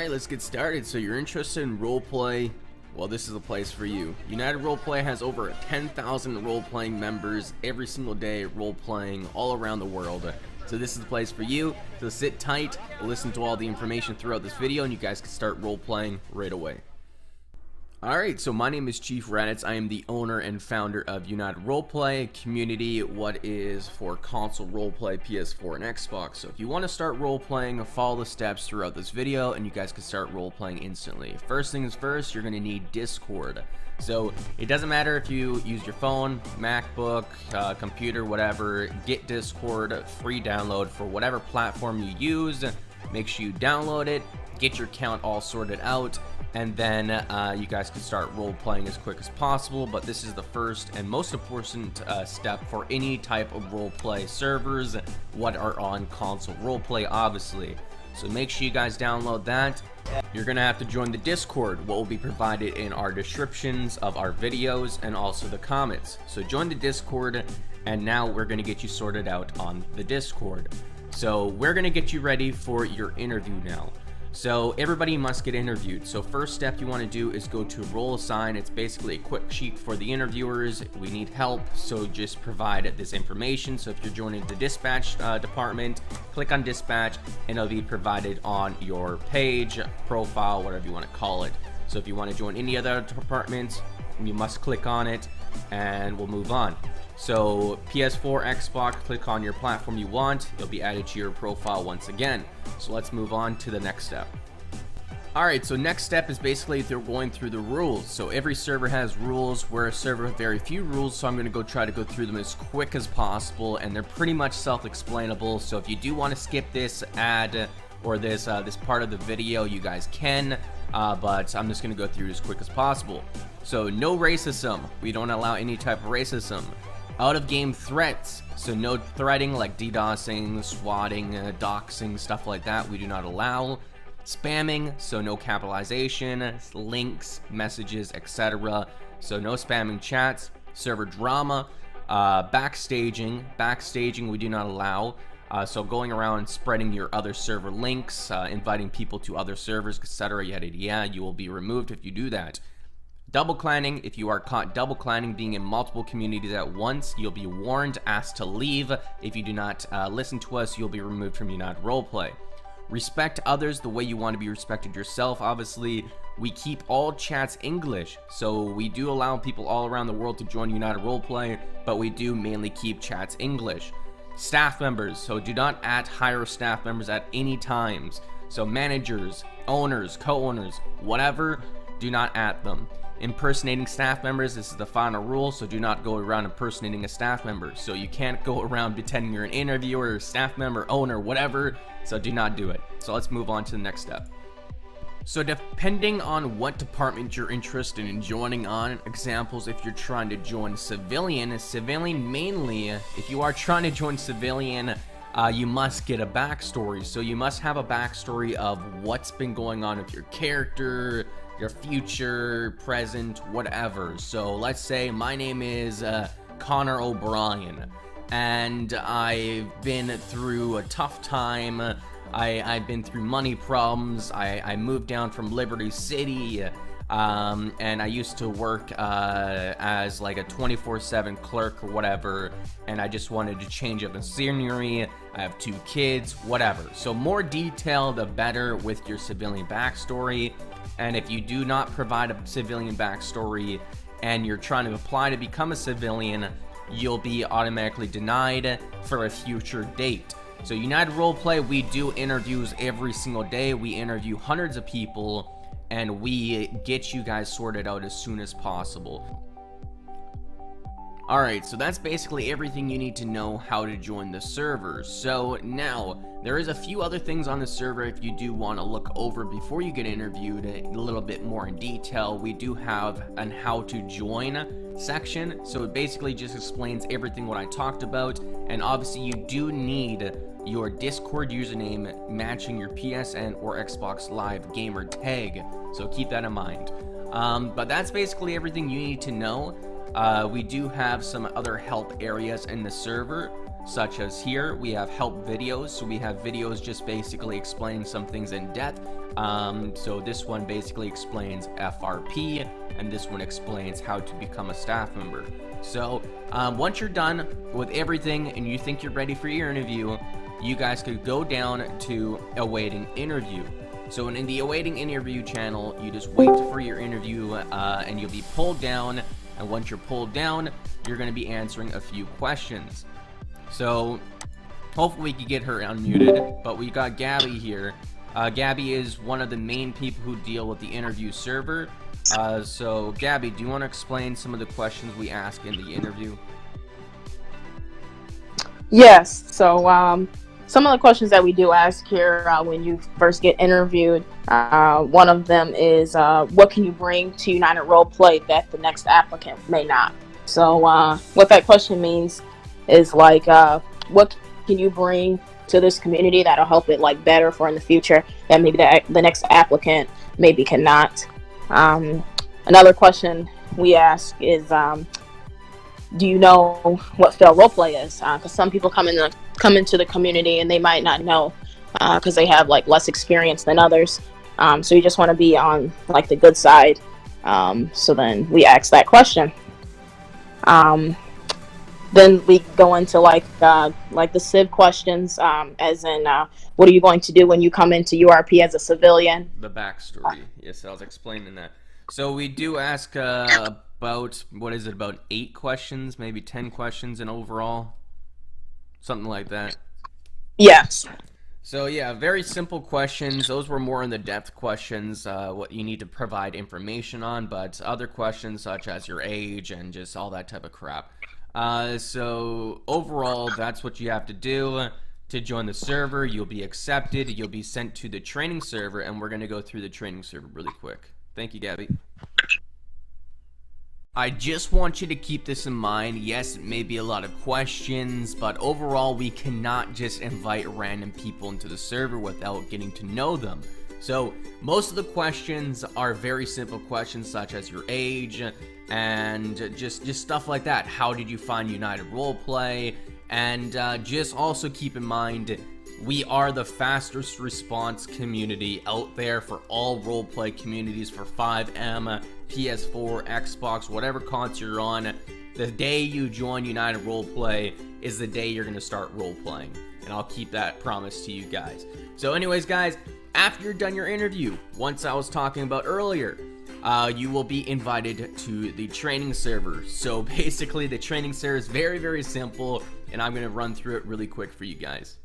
Alright, let's get started. So you're interested in roleplay? Well, this is the place for you. United Roleplay has over 10,000 role-playing members every single day, role-playing all around the world. So this is the place for you. So sit tight, listen to all the information throughout this video, and you guys can start role-playing right away. Alright, so my name is ChiefRaditz. I am the owner and founder of United Roleplay, a community what is for console roleplay, PS4 and Xbox. So if you want to start role-playing, follow the steps throughout this video and you guys can start role-playing instantly. First things first, you're going to need Discord. So it doesn't matter if you use your phone, MacBook, computer, whatever, get Discord, free download for whatever platform you use. Make sure you download it, get your account all sorted out, and then you guys can start role-playing as quick as possible. But this is the first and most important step for any type of role-play servers what are on console roleplay, obviously. So make sure you guys download that. You're gonna have to join the Discord, what will be provided in our descriptions of our videos and also the comments. So join the Discord, and now we're gonna get you sorted out on the Discord. So we're gonna get you ready for your interview now. So everybody must get interviewed. So first step you want to do is go to Role Assign. It's basically a quick sheet for the interviewers. We need help, so just provide this information. So if you're joining the dispatch department, click on dispatch and it'll be provided on your page, profile, whatever you want to call it. So if you want to join any other departments, you must click on it and we'll move on. So PS4, Xbox, click on your platform you want. It'll be added to your profile once again. So let's move on to the next step. Alright, so next step is basically they're going through the rules. So every server has rules. We're a server with very few rules, so I'm going to try to go through them as quick as possible, and they're pretty much self-explainable. So if you do want to skip this ad or this part of the video, you guys can, but I'm just going to go through it as quick as possible. So no racism. We don't allow any type of racism. Out of game threats, so no threatening like DDoSing, swatting, doxing, stuff like that, we do not allow. Spamming, so no capitalization, links, messages, etc. So no spamming chats. Server drama, backstaging we do not allow. So going around spreading your other server links, inviting people to other servers, etc. yada yada, you will be removed if you do that. Double clanning, if you are caught double clanning, being in multiple communities at once, you'll be warned, asked to leave. If you do not listen to us, you'll be removed from United Roleplay. Respect others the way you want to be respected yourself. Obviously, we keep all chats English, so we do allow people all around the world to join United Roleplay, but we do mainly keep chats English. Staff members, so do not hire staff members at any times. So managers, owners, co-owners, whatever, do not them. Impersonating staff members, this is the final rule, so do not go around impersonating a staff member. So you can't go around pretending you're an interviewer, staff member, owner, whatever, so do not do it. So let's move on to the next step. So depending on what department you're interested in joining on, examples, if you're trying to join civilian mainly, if you are trying to join civilian, you must get a backstory. So you must have a backstory of what's been going on with your character, your future, present, whatever. So let's say my name is Connor O'Brien, and I've been through a tough time. I've been through money problems. I moved down from Liberty City, and I used to work as like a 24/7 clerk or whatever, and I just wanted to change up the scenery. I have 2 kids, whatever. So more detail, the better with your civilian backstory. And if you do not provide a civilian backstory and you're trying to apply to become a civilian, you'll be automatically denied for a future date. So United Roleplay, we do interviews every single day. We interview hundreds of people and we get you guys sorted out as soon as possible. Alright, so that's basically everything you need to know how to join the server. So now, there is a few other things on the server if you do want to look over before you get interviewed a little bit more in detail. We do have an how to join section, so it basically just explains everything what I talked about, and obviously you do need your Discord username matching your PSN or Xbox Live gamer tag, so keep that in mind. But that's basically everything you need to know. We do have some other help areas in the server. such as here we have help videos. So we have videos just basically explaining some things in depth. So this one basically explains FRP, and this one explains how to become a staff member. So once you're done with everything and you think you're ready for your interview, you guys could go down to awaiting interview. So in the awaiting interview channel, you just wait for your interview and you'll be pulled down. And once you're pulled down, you're going to be answering a few questions. So hopefully we can get her unmuted, but we got Gabby here. Gabby is one of the main people who deal with the interview server. So Gabby, do you want to explain some of the questions we ask in the interview? Yes. So some of the questions that we do ask here when you first get interviewed, one of them is what can you bring to United Roleplay that the next applicant may not? So what that question means is like what can you bring to this community that'll help it like better for in the future that maybe the next applicant maybe cannot. Another question we ask is do you know what failed roleplay is? Because some people come into the community and they might not know because they have like less experience than others. So you just want to be on like the good side. So then we ask that question. Then we go into like the civ questions, as in what are you going to do when you come into URP as a civilian? The backstory. Yes, I was explaining that. So we do ask about, what is it, about 8 questions, maybe 10 questions in overall? Something like that. Yes. So yeah, very simple questions. Those were more in the depth questions, what you need to provide information on, but other questions such as your age and just all that type of crap. So overall, that's what you have to do to join the server. You'll be accepted, you'll be sent to the training server, and we're going to go through the training server really quick. Thank you, Gabby. I just want you to keep this in mind. Yes, it may be a lot of questions, but overall we cannot just invite random people into the server without getting to know them. So most of the questions are very simple questions such as your age and just stuff like that. How did you find United Roleplay? And just also keep in mind, we are the fastest response community out there for all roleplay communities for FiveM, PS4, Xbox, whatever console you're on. The day you join United Roleplay is the day you're going to start roleplaying. And I'll keep that promise to you guys. So anyways, guys, after you're done your interview, once I was talking about earlier, you will be invited to the training server. So basically, the training server is very, very simple, and I'm going to run through it really quick for you guys.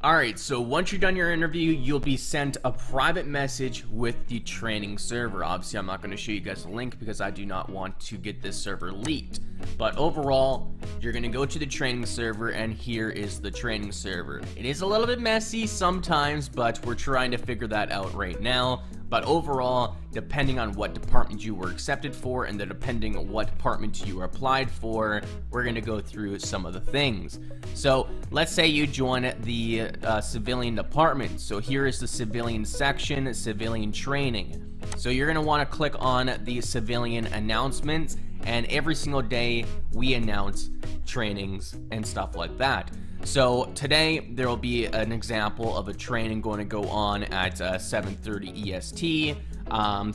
Alright, so once you're done your interview, you'll be sent a private message with the training server. Obviously, I'm not going to show you guys a link because I do not want to get this server leaked. But overall, you're going to go to the training server, and here is the training server. It is a little bit messy sometimes, but we're trying to figure that out right now. But overall, depending on what department you were accepted for and depending on what department you applied for, we're going to go through some of the things. So let's say you join the civilian department. So here is the civilian section, civilian training. So you're going to want to click on the civilian announcements, and every single day we announce trainings and stuff like that. So today there will be an example of a training going to go on at 7:30 EST.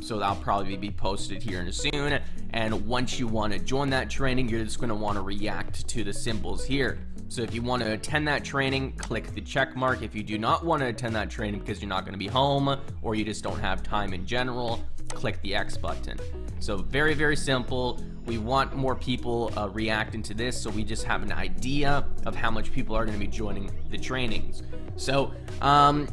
So that'll probably be posted here soon. And once you want to join that training, you're just going to want to react to the symbols here. So if you want to attend that training, click the check mark. If you do not want to attend that training because you're not going to be home or you just don't have time in general, click the X button. So very, very simple. We want more people reacting to this, so we just have an idea of how much people are going to be joining the trainings. So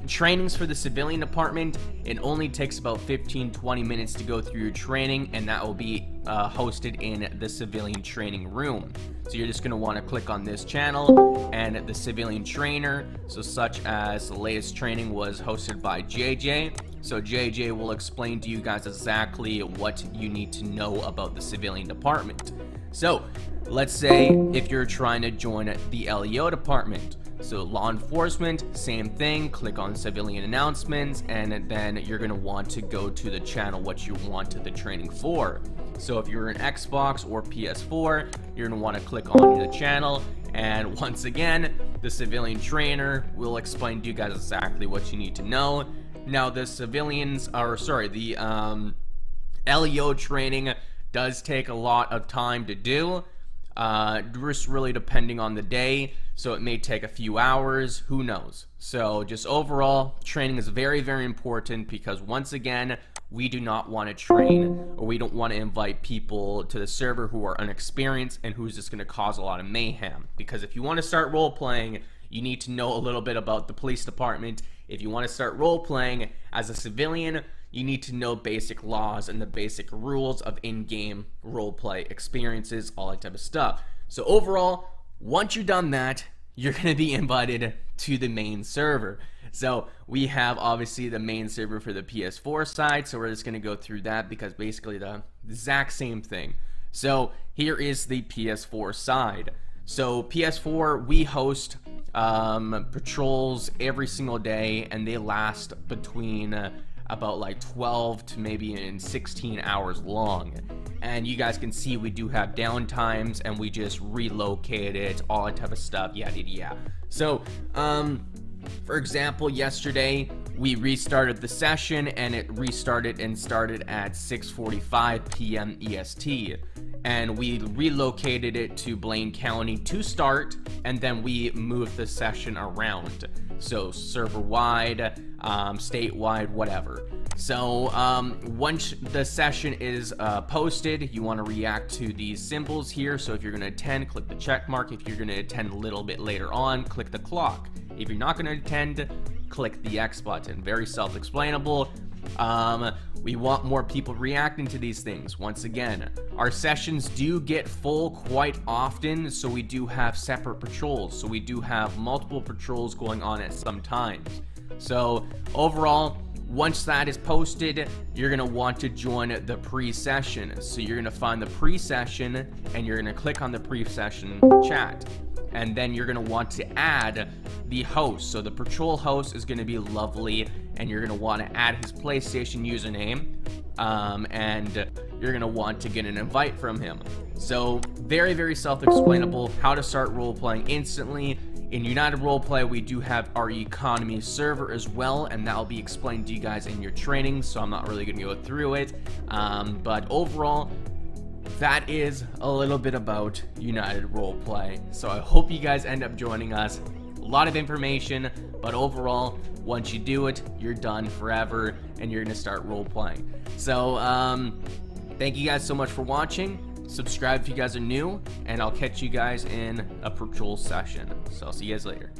trainings for the civilian department, it only takes about 15-20 minutes to go through your training, and that will be hosted in the civilian training room. So you're just going to want to click on this channel and the civilian trainer. So such as the latest training was hosted by JJ. So JJ will explain to you guys exactly what you need to know about the civilian department. So let's say if you're trying to join the LEO department. So law enforcement, same thing, click on civilian announcements, and then you're going to want to go to the channel what you wanted the training for. So if you're an Xbox or PS4, you're going to want to click on the channel. And once again, the civilian trainer will explain to you guys exactly what you need to know. Now, the LEO training does take a lot of time to do, just really depending on the day. So it may take a few hours, who knows. So just overall, training is very, very important, because once again, we do not want to train, or we don't want to invite people to the server who are inexperienced and who's just going to cause a lot of mayhem. Because if you want to start role playing, you need to know a little bit about the police department. If you want to start role playing as a civilian, you need to know basic laws and the basic rules of in-game roleplay experiences, all that type of stuff. So overall, once you've done that, you're going to be invited to the main server. So we have obviously the main server for the PS4 side, so we're just going to go through that, because basically the exact same thing. So here is the PS4 side. So PS4, we host patrols every single day, and they last between about like 12 to maybe 16 hours long. And you guys can see we do have downtimes, and we just relocate it, all that type of stuff, yada yada. So for example, yesterday we restarted the session, and it restarted and started at 6:45 p.m. EST, and we relocated it to Blaine County to start, and then we moved the session around, so server wide, statewide, whatever. So once the session is posted, you want to react to these symbols here. So if you're going to attend, click the check mark. If you're going to attend a little bit later on, click the clock. If you're not going to attend, click the X button. Very self-explainable. We want more people reacting to these things. Once again, our sessions do get full quite often, so we do have separate patrols. So we do have multiple patrols going on at some times. So overall, once that is posted, you're going to want to join the pre-session. So you're going to find the pre-session, and you're going to click on the pre-session chat. And then you're going to want to add the host. So the patrol host is going to be Lovely, and you're going to want to add his PlayStation username, and you're going to want to get an invite from him. So very, very self-explainable how to start role-playing instantly. In United Roleplay, we do have our economy server as well, and that will be explained to you guys in your training, so I'm not really going to go through it. But overall, that is a little bit about United Roleplay. So I hope you guys end up joining us. A lot of information, but overall, once you do it, you're done forever, and you're going to start role-playing. So thank you guys so much for watching. Subscribe if you guys are new, and I'll catch you guys in a patrol session. So I'll see you guys later.